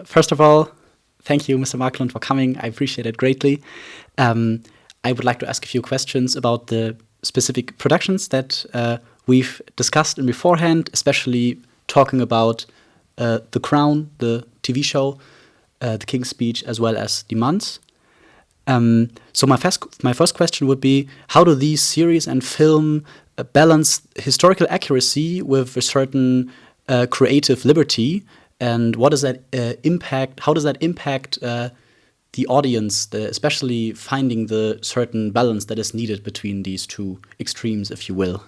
first of all, thank you, Mr. Marklund, for coming. I appreciate it greatly. I would like to ask a few questions about the specific productions that we've discussed in beforehand, especially talking about The Crown, the TV show, The King's Speech, as well as Die Manns. So my first question would be, how do these series and film balance historical accuracy with a certain creative liberty, and what does that impact? How does that impact the audience, especially finding the certain balance that is needed between these two extremes, if you will?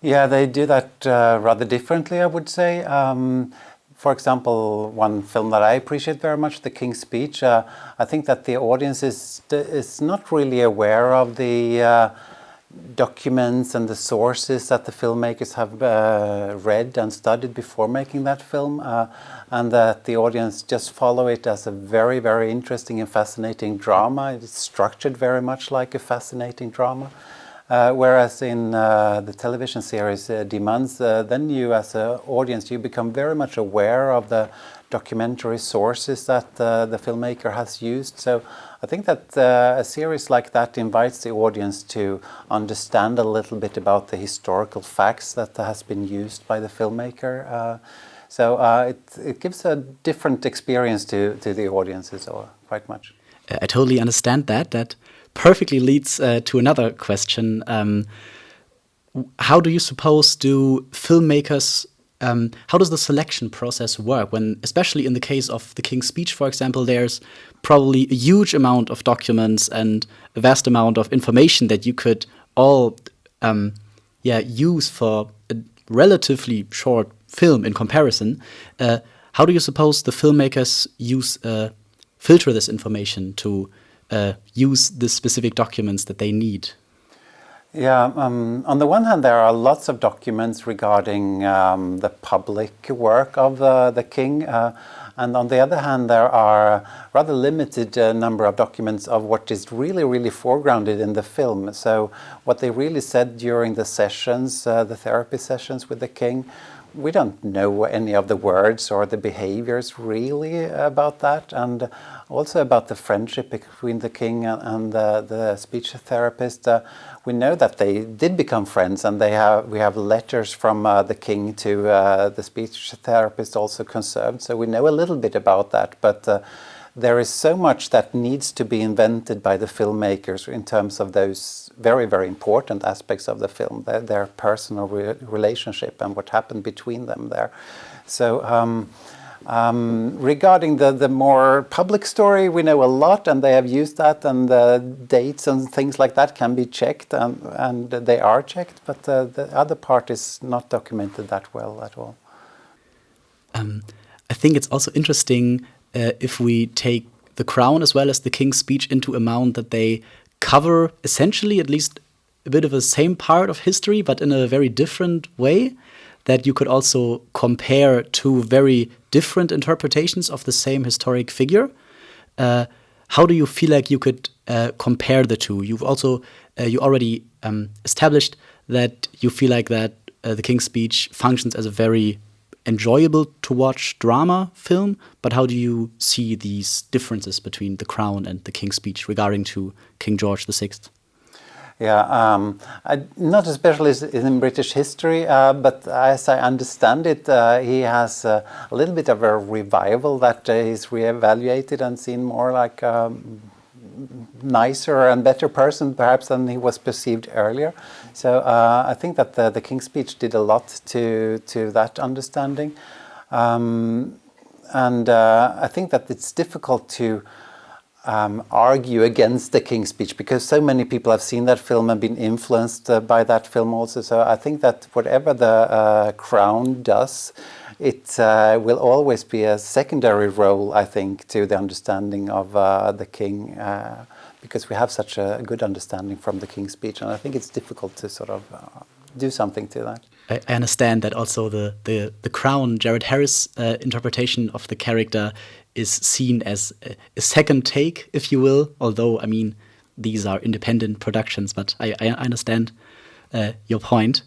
Yeah, they do that rather differently, I would say. For example, one film that I appreciate very much, The King's Speech, I think that the audience is not really aware of the documents and the sources that the filmmakers have read and studied before making that film, and that the audience just follow it as a very, very interesting and fascinating drama. It's structured very much like a fascinating drama. Whereas in the television series Die Manns, then you as an audience, you become very much aware of the documentary sources that the filmmaker has used. So I think that a series like that invites the audience to understand a little bit about the historical facts that has been used by the filmmaker. So it gives a different experience to the audiences, or quite much. I totally understand that. That perfectly leads to another question. How do you suppose filmmakers, how does the selection process work when, especially in the case of The King's Speech, for example, there's probably a huge amount of documents and a vast amount of information that you could all use for a relatively short film in comparison. How do you suppose the filmmakers filter this information to use the specific documents that they need? Yeah, on the one hand, there are lots of documents regarding the public work of the king, and on the other hand, there are rather limited number of documents of what is really, really foregrounded in the film. So what they really said during the sessions, the therapy sessions with the king, we don't know any of the words or the behaviors really about that, and also about the friendship between the king and the speech therapist. We know that they did become friends, and we have letters from the king to the speech therapist also conserved, so we know a little bit about that, but there is so much that needs to be invented by the filmmakers in terms of those very, very important aspects of the film, their personal relationship and what happened between them there. So regarding the more public story, we know a lot, and they have used that, and the dates and things like that can be checked, and they are checked, but the other part is not documented that well at all. I think it's also interesting if we take The Crown as well as The King's Speech into account, that they cover essentially at least a bit of the same part of history, but in a very different way, that you could also compare two very different interpretations of the same historic figure. How do you feel like you could compare the two? You already established that you feel like that The King's Speech functions as a very enjoyable to watch drama film, but how do you see these differences between The Crown and The King's Speech regarding to King George VI? Yeah, I'm not a specialist in British history, but as I understand it, he has a little bit of a revival that is re-evaluated and seen more like a nicer and better person perhaps than he was perceived earlier. So I think that the King's Speech did a lot to that understanding. And I think that it's difficult to argue against the King's Speech because so many people have seen that film and been influenced by that film also. So I think that whatever the Crown does, it will always be a secondary role, I think, to the understanding of the King, because we have such a good understanding from the King's Speech, and I think it's difficult to sort of do something to that. I understand that also the Crown, Jared Harris' interpretation of the character is seen as a second take, if you will, although, I mean, these are independent productions, but I understand your point.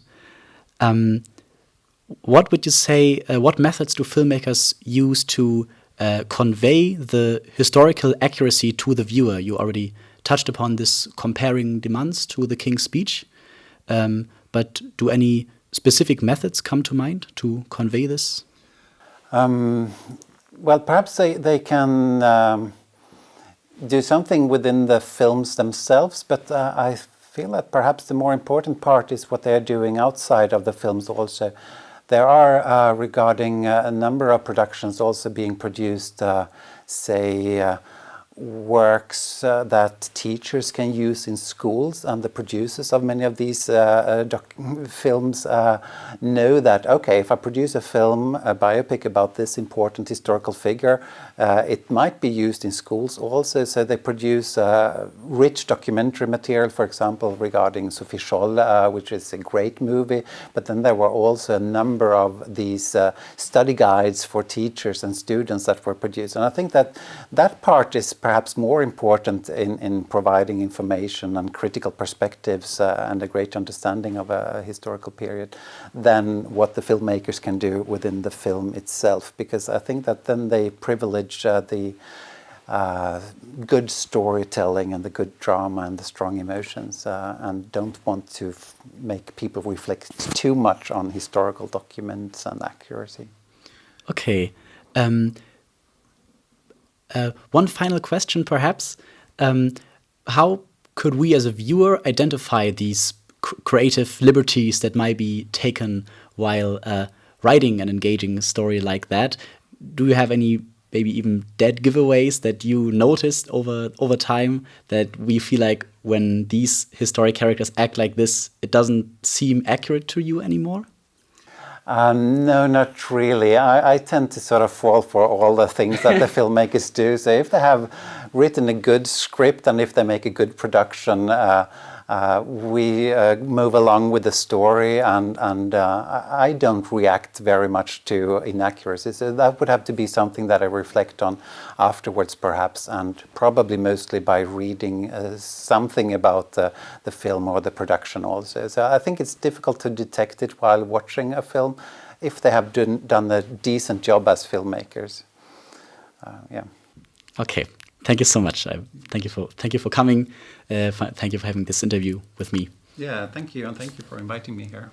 what would you say, what methods do filmmakers use to convey the historical accuracy to the viewer? You already touched upon this comparing demands to the King's Speech, but do any specific methods come to mind to convey this? Well, perhaps they can do something within the films themselves, but I feel that perhaps the more important part is what they are doing outside of the films also. There are, regarding a number of productions also being produced, say, works that teachers can use in schools, and the producers of many of these films know that, okay, if I produce a film, a biopic about this important historical figure, it might be used in schools also, so they produce rich documentary material, for example, regarding Sophie Scholl, which is a great movie, but then there were also a number of these study guides for teachers and students that were produced, and I think that that part is perhaps more important in providing information and critical perspectives and a great understanding of a historical period than what the filmmakers can do within the film itself, because I think that then they privilege the good storytelling and the good drama and the strong emotions and don't want to make people reflect too much on historical documents and accuracy. Okay. One final question, perhaps. How could we as a viewer identify these creative liberties that might be taken while writing an engaging story like that? Do you have any maybe even dead giveaways that you noticed over time that we feel like when these historic characters act like this, it doesn't seem accurate to you anymore? No, not really. I tend to sort of fall for all the things that the filmmakers do. So if they have written a good script and if they make a good production, we move along with the story, and I don't react very much to inaccuracies. So that would have to be something that I reflect on afterwards, perhaps, and probably mostly by reading something about the film or the production also. So I think it's difficult to detect it while watching a film if they have done a decent job as filmmakers. Yeah. Okay. Thank you so much. Thank you for coming. Thank you for having this interview with me. Yeah, thank you, and thank you for inviting me here.